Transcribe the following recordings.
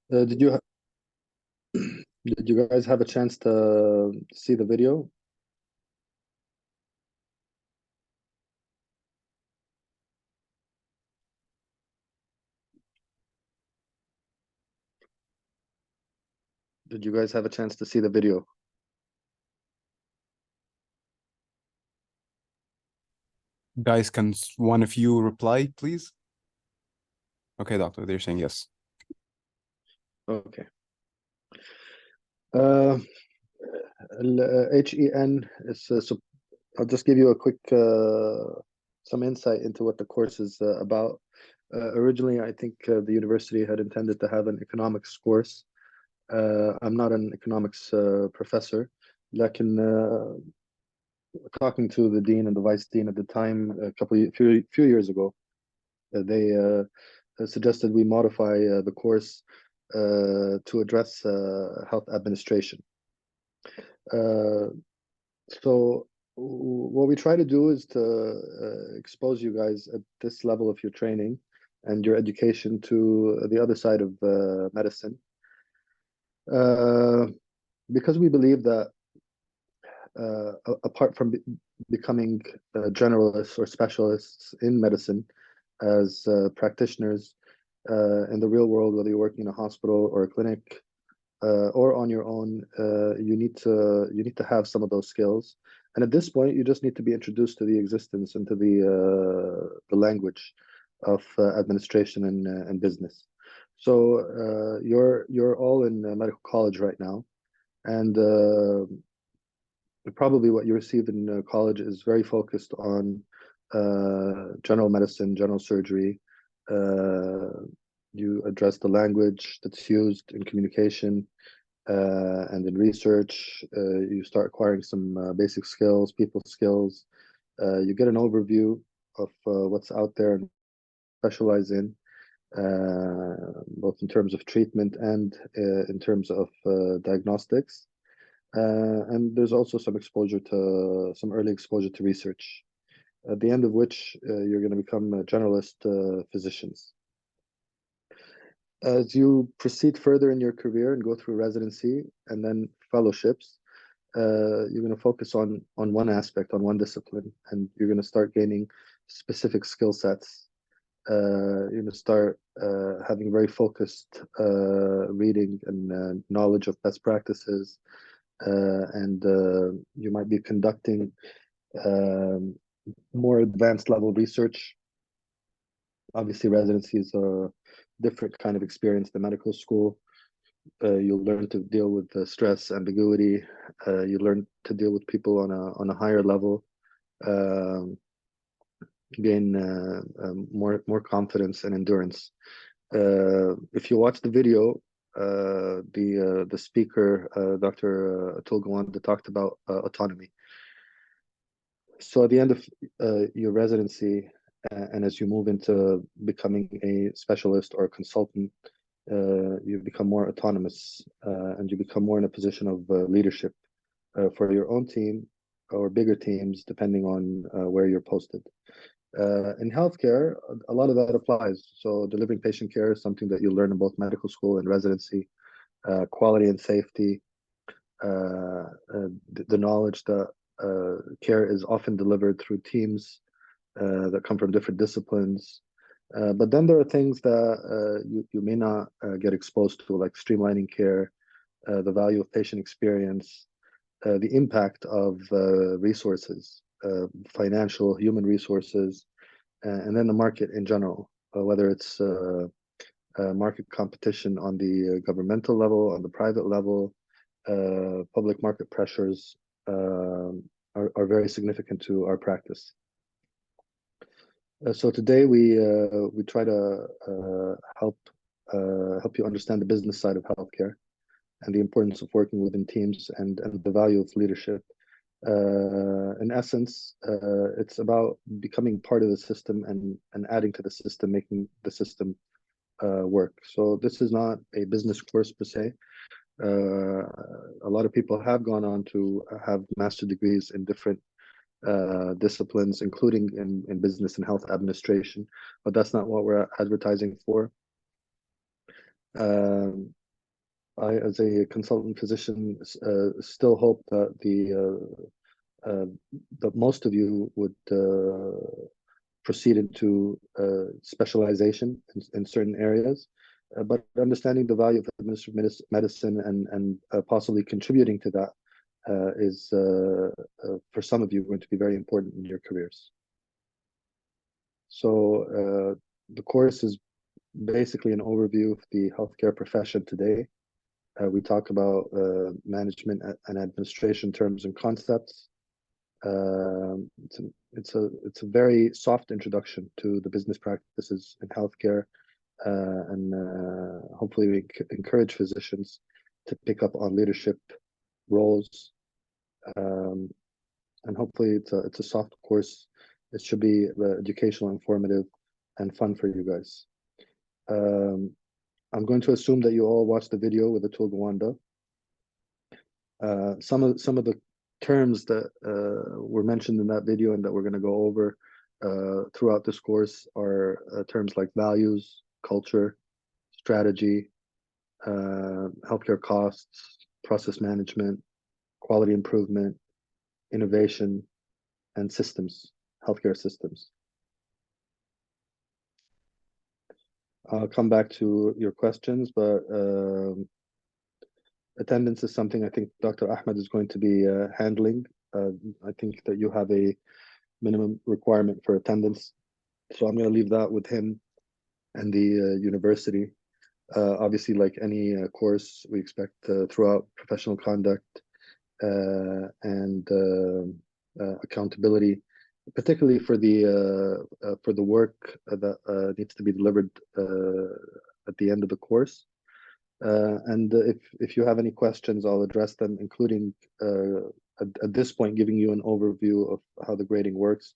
Did you did you guys have a chance to see the video? Did you guys have a chance to see the video? Guys, can one of you reply, please? Okay, doctor, they're saying yes. Okay. HEN is so I'll just give you a quick some insight into what the course is about. Originally, I think the university had intended to have an economics course. I'm not an economics professor. Lakin, talking to the dean and the vice dean at the time, few years ago, they suggested we modify the course to address health administration. So what we try to do is to expose you guys at this level of your training and your education to the other side of medicine, because we believe that apart from becoming generalists or specialists in medicine as practitioners in the real world, whether you're working in a hospital or a clinic or on your own, you need to have some of those skills. And at this point, you just need to be introduced to the existence and to the language of administration and business. So you're all in medical college right now, and probably what you receive in college is very focused on general medicine, general surgery. You address the language that's used in communication and in research. You start acquiring some basic skills, people skills. You get an overview of what's out there and specialize in, both in terms of treatment and in terms of diagnostics. And there's also some early exposure to research, at the end of which you're going to become generalist physicians. As you proceed further in your career and go through residency and then fellowships, you're going to focus on one aspect, on one discipline, and you're going to start gaining specific skill sets. You're going to start having very focused reading and knowledge of best practices, and you might be conducting more advanced level research. Obviously, residency is a different kind of experience than medical school. You'll learn to deal with stress, ambiguity. You learn to deal with people on a higher level. Gain more confidence and endurance. If you watch the video, the speaker, Dr. Atul Gawande, talked about autonomy. So at the end of your residency, and as you move into becoming a specialist or a consultant, you become more autonomous and you become more in a position of leadership for your own team or bigger teams, depending on where you're posted. In healthcare, a lot of that applies. So delivering patient care is something that you learn in both medical school and residency. Quality and safety, the knowledge that care is often delivered through teams that come from different disciplines. But then there are things that you may not get exposed to, like streamlining care, the value of patient experience, the impact of resources, financial, human resources, and then the market in general, whether it's market competition on the governmental level, on the private level, public market pressures are very significant to our practice. So today we try to help you understand the business side of healthcare and the importance of working within teams and the value of leadership. In essence, it's about becoming part of the system and adding to the system, making the system work. So this is not a business course per se. A lot of people have gone on to have master degrees in different disciplines, including in business and health administration, but that's not what we're advertising for. I, as a consultant physician, still hope that that most of you would proceed into specialization in certain areas, but understanding the value of administrative medicine and possibly contributing to that is for some of you going to be very important in your careers. So the course is basically an overview of the healthcare profession today. We talk about management and administration terms and concepts. It's a very soft introduction to the business practices in healthcare, and hopefully we encourage physicians to pick up on leadership roles. And hopefully it's a soft course. It should be educational, informative, and fun for you guys. I'm going to assume that you all watched the video with Atul Gawande. Some of the terms that were mentioned in that video and that we're going to go over throughout this course are terms like values, culture, strategy, healthcare costs, process management, quality improvement, innovation, and systems, healthcare systems. I'll come back to your questions, but attendance is something I think Dr. Ahmed is going to be handling. I think that you have a minimum requirement for attendance, so I'm going to leave that with him and the university. Obviously, like any course, we expect throughout professional conduct and accountability, particularly for the work that needs to be delivered at the end of the course. And if you have any questions, I'll address them, including at this point giving you an overview of how the grading works.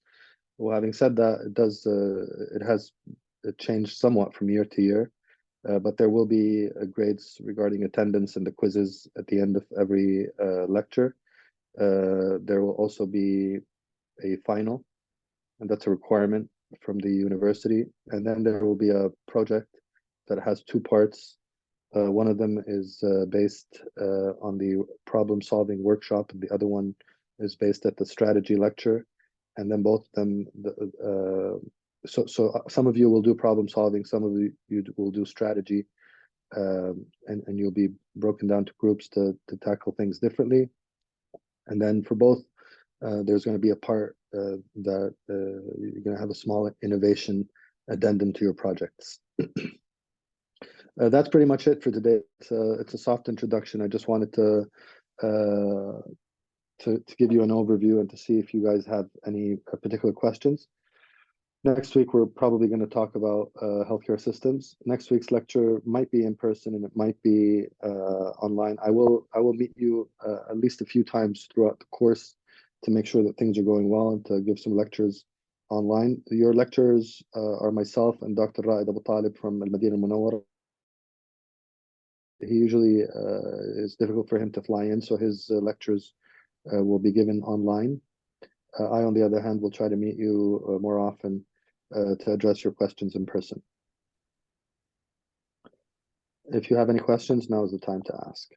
Well, having said that, it has changed somewhat from year to year, but there will be grades regarding attendance and the quizzes at the end of every lecture. There will also be a final, and that's a requirement from the university. And then there will be a project that has two parts. One of them is based on the problem-solving workshop, and the other one is based at the strategy lecture. And then both of them, so some of you will do problem-solving, some of you will do strategy, and you'll be broken down to groups to tackle things differently. And then for both, there's going to be a part that you're going to have a small innovation addendum to your projects. That's pretty much it for today. It's a soft introduction. I just wanted to give you an overview and to see if you guys have any particular questions. Next week, we're probably going to talk about healthcare systems. Next week's lecture might be in person and it might be online. I will meet you at least a few times throughout the course to make sure that things are going well and to give some lectures online. Your lecturers are myself and Dr. Raed Abu Talib from Al-Madinah Al-Munawwara. He usually it's difficult for him to fly in, so his lectures will be given online. I, on the other hand, will try to meet you more often to address your questions in person. If you have any questions, now is the time to ask.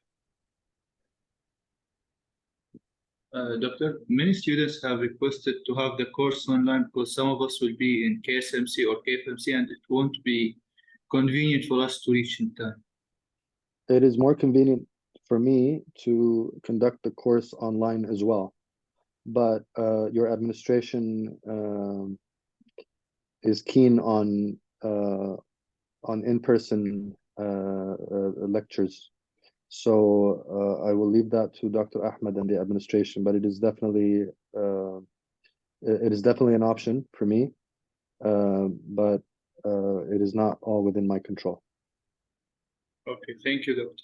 Doctor, many students have requested to have the course online because some of us will be in KSMC or KFMC and it won't be convenient for us to reach in time. It is more convenient for me to conduct the course online as well, but your administration is keen on in-person lectures. So I will leave that to Dr. Ahmed and the administration, but it is definitely an option for me, but it is not all within my control. Okay, thank you, Doctor.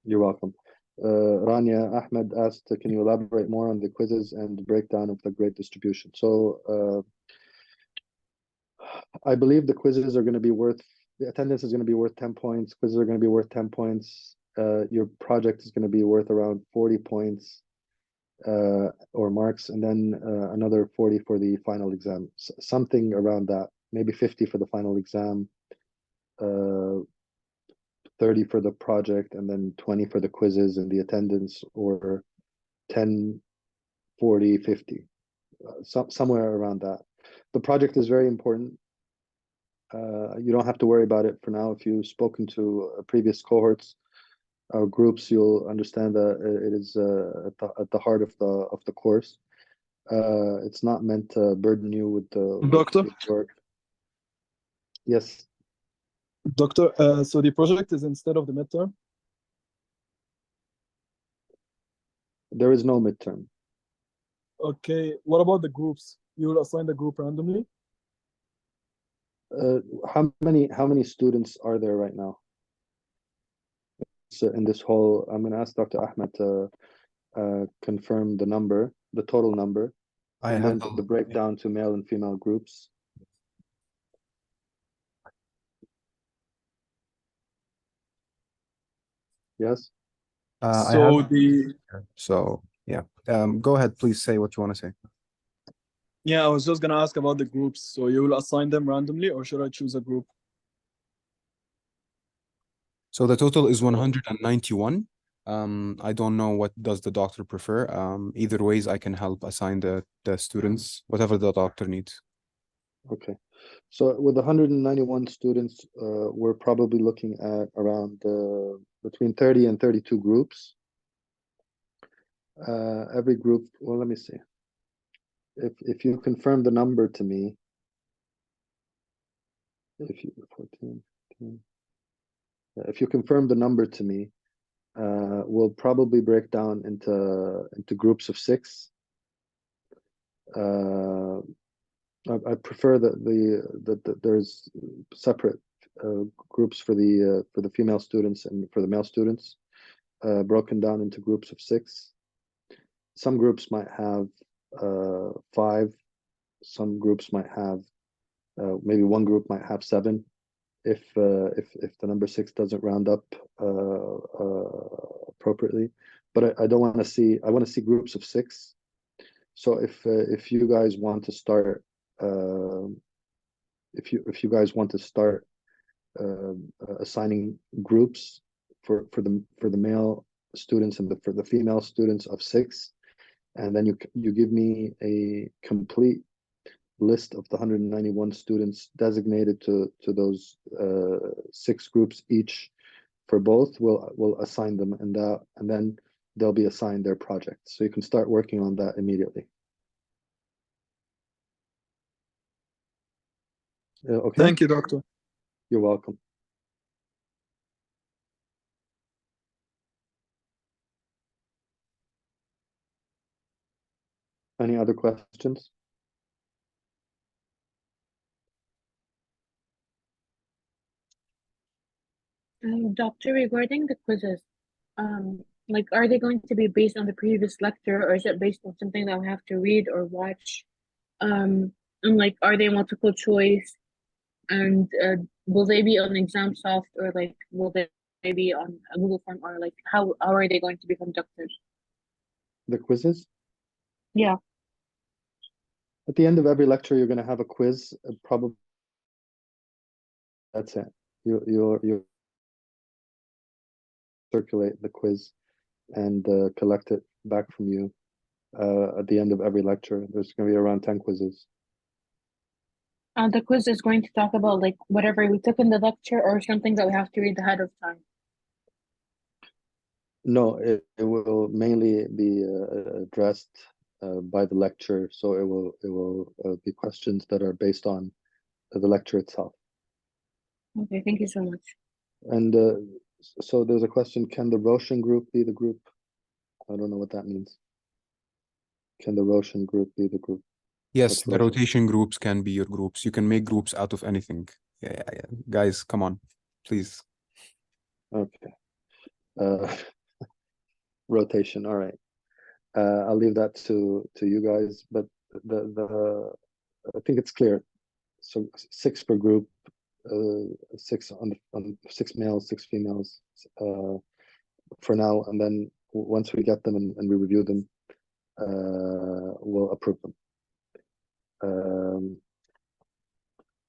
You're welcome. Rania Ahmed asked, can you elaborate more on the quizzes and the breakdown of the grade distribution? So I believe the quizzes are going to be worth, the attendance is going to be worth 10 points. Quizzes are going to be worth 10 points. Your project is going to be worth around 40 points or marks, and then another 40 for the final exam. Something around that, maybe 50 for the final exam, 30 for the project and then 20 for the quizzes and the attendance, or 10, 40, 50, somewhere around that. The project is very important. You don't have to worry about it for now. If you've spoken to previous cohorts or groups, you'll understand that it is at the heart of the course. It's not meant to burden you with the Doctor? with work. Yes, Doctor, so the project is instead of the midterm? there is no midterm. Okay, what about the groups? You will assign the group randomly? How many students are there right now? So in this whole, I'm going to ask Dr. Ahmed to confirm the number, the total number, I and have then the breakdown to male and female groups. Yes. I So have the so yeah. Go ahead, please say what you want to say. yeah, I was just gonna ask about the groups. So you will assign them randomly, or should I choose a group? So the total is 191. I don't know what does the doctor prefer. Either ways, I can help assign the students, whatever the doctor needs. Okay. So with 191 students, we're probably looking at around between 30 and 32 groups. Every group, well, let me see. If you confirm the number to me, if you 14, 15, if you confirm the number to me, we'll probably break down into groups of 6. I prefer that there's separate groups for the female students and for the male students, broken down into groups of 6. Some groups might have 5. Some groups might have maybe one group might have 7. If the number 6 doesn't round up appropriately, but I don't want to see. I want to see groups of 6. So if you guys want to start, if you guys want to start assigning groups for the male students and for the female students of 6, and then you give me a complete list of the 191 students designated to those 6 groups each for both, we'll assign them, and then they'll be assigned their project. So you can start working on that immediately. Okay. Thank you, Doctor. You're welcome. Any other questions? Doctor, regarding the quizzes, like, are they going to be based on the previous lecture, or is it based on something that I have to read or watch? And like, are they multiple choice? And will they be on ExamSoft, or like, will they be on a Google Form, or like, how are they going to be conducted? The quizzes? Yeah. At the end of every lecture, you're going to have a quiz. Probably that's it. You circulate the quiz and collect it back from you. At the end of every lecture, there's going to be around 10 quizzes. The quiz is going to talk about like whatever we took in the lecture, or something that we have to read ahead of time. No, it will mainly be addressed by the lecture, so it will be questions that are based on the lecture itself. Okay, thank you so much. And so there's a question: can the Roshan group be the group? I don't know what that means. Can the Roshan group be the group? Yes, What's the Roshan? rotation groups can be your groups. You can make groups out of anything. Yeah. Guys, come on, please. Okay. Rotation. All right. I'll leave that to you guys, but the I think it's clear. So 6 per group, 6 on 6 males, 6 females, for now, and then once we get them and we review them, we'll approve them.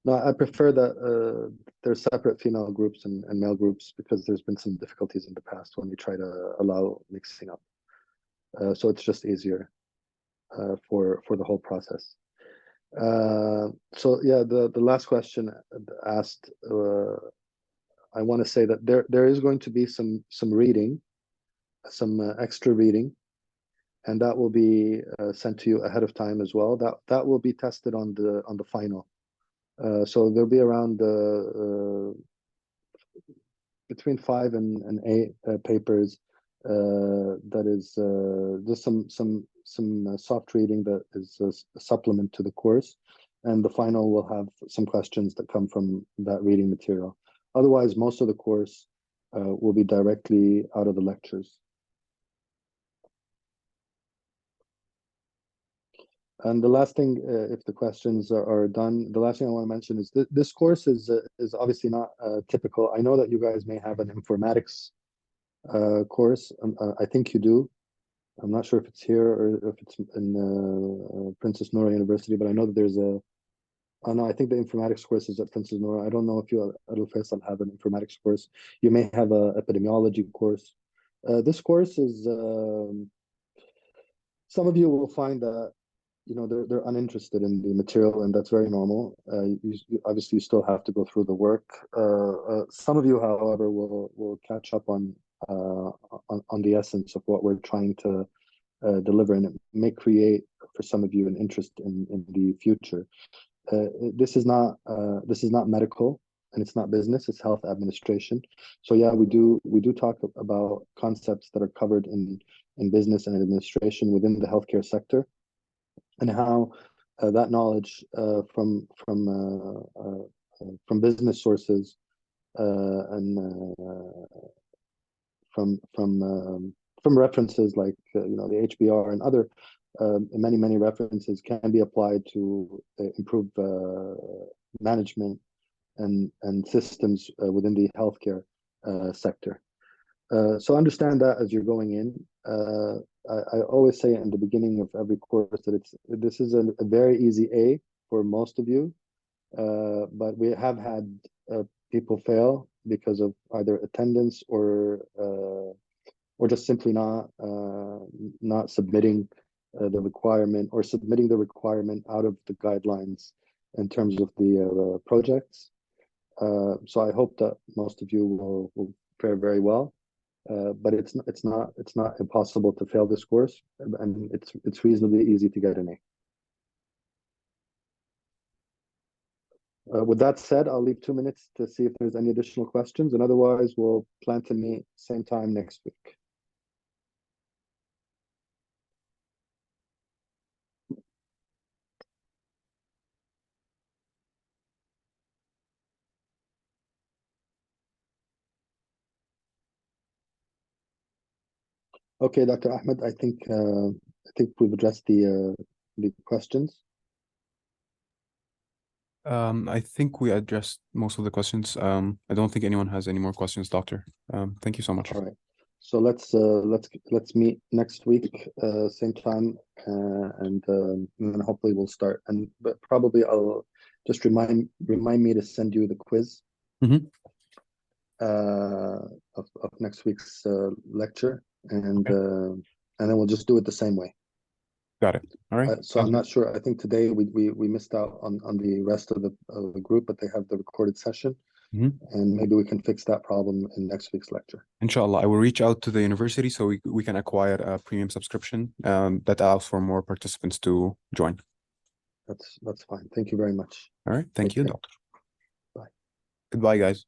No, I prefer that there's separate female groups and male groups because there's been some difficulties in the past when we try to allow mixing up. So it's just easier for the whole process. So yeah, the last question asked, I want to say that there is going to be some reading, some extra reading, and that will be sent to you ahead of time as well. That will be tested on the final. So there'll be around between 5 and 8 papers. That is just some soft reading that is a supplement to the course, and the final will have some questions that come from that reading material. Otherwise, most of the course will be directly out of the lectures. And the last thing, if the questions are done, the last thing I want to mention is this course is obviously not typical. I know that you guys may have an informatics course. I think you do. I'm not sure if it's here or if it's in Princess Noor University, but I know that there's a. Oh no, I think the informatics course is at Princess Noor. I don't know if you at Al Faisal have an informatics course. You may have a epidemiology course. This course is. Some of you will find that they're uninterested in the material, and that's very normal. Obviously you still have to go through the work. Some of you, however, will catch up on the essence of what we're trying to deliver, and it may create for some of you an interest in the future. This is not medical, and it's not business, it's health administration. So yeah, we do talk about concepts that are covered in business and administration within the healthcare sector, and how that knowledge from business sources and from references like the HBR and other many references can be applied to improve management and systems within the healthcare sector. So understand that as you're going in. I always say in the beginning of every course that this is a very easy A for most of you, but we have had people fail because of either attendance or just simply not submitting the requirement, or submitting the requirement out of the guidelines in terms of the projects. So I hope that most of you will fare very well. But it's not impossible to fail this course, and it's reasonably easy to get an A. With that said, I'll leave 2 minutes to see if there's any additional questions, and otherwise we'll plan to meet same time next week. Okay, Dr. Ahmed, I think we've addressed the questions. I think we addressed most of the questions. I don't think anyone has any more questions, Doctor. Thank you so much. All right. So let's meet next week, same time, and then hopefully we'll start. But probably I'll just remind me to send you the quiz of next week's lecture, and then we'll just do it the same way. Got it. All right. So I'm not sure. I think today we missed out on the rest of the group, but they have the recorded session. And maybe we can fix that problem in next week's lecture. Inshallah, I will reach out to the university so we can acquire a premium subscription that allows for more participants to join. That's fine. Thank you very much. All right. Thank you, Doctor. Bye. Goodbye, guys.